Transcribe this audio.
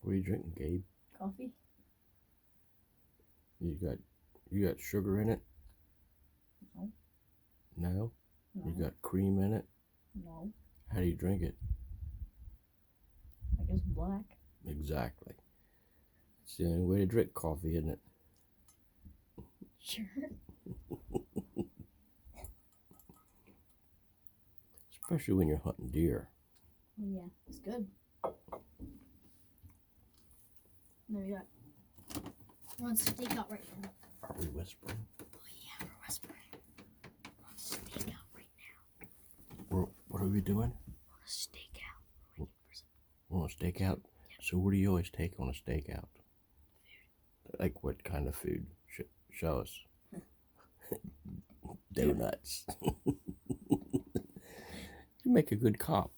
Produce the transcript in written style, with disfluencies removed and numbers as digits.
What are you drinking, Gabe? Coffee? You got sugar in it? No. No? No. You got cream in it? No. How do you drink it? I guess black. Exactly. It's the only way to drink coffee, isn't it? Sure. Especially when you're hunting deer. Yeah, it's good. There we go. We're on stakeout right now. Are we whispering? Oh yeah, we're whispering. We're on stakeout right now. What are we doing? We're on a stakeout. We're waiting for some We're on a stakeout? Yeah. So what do you always take on a stakeout? food. Like what kind of food? Show us. Donuts. You make a good cop.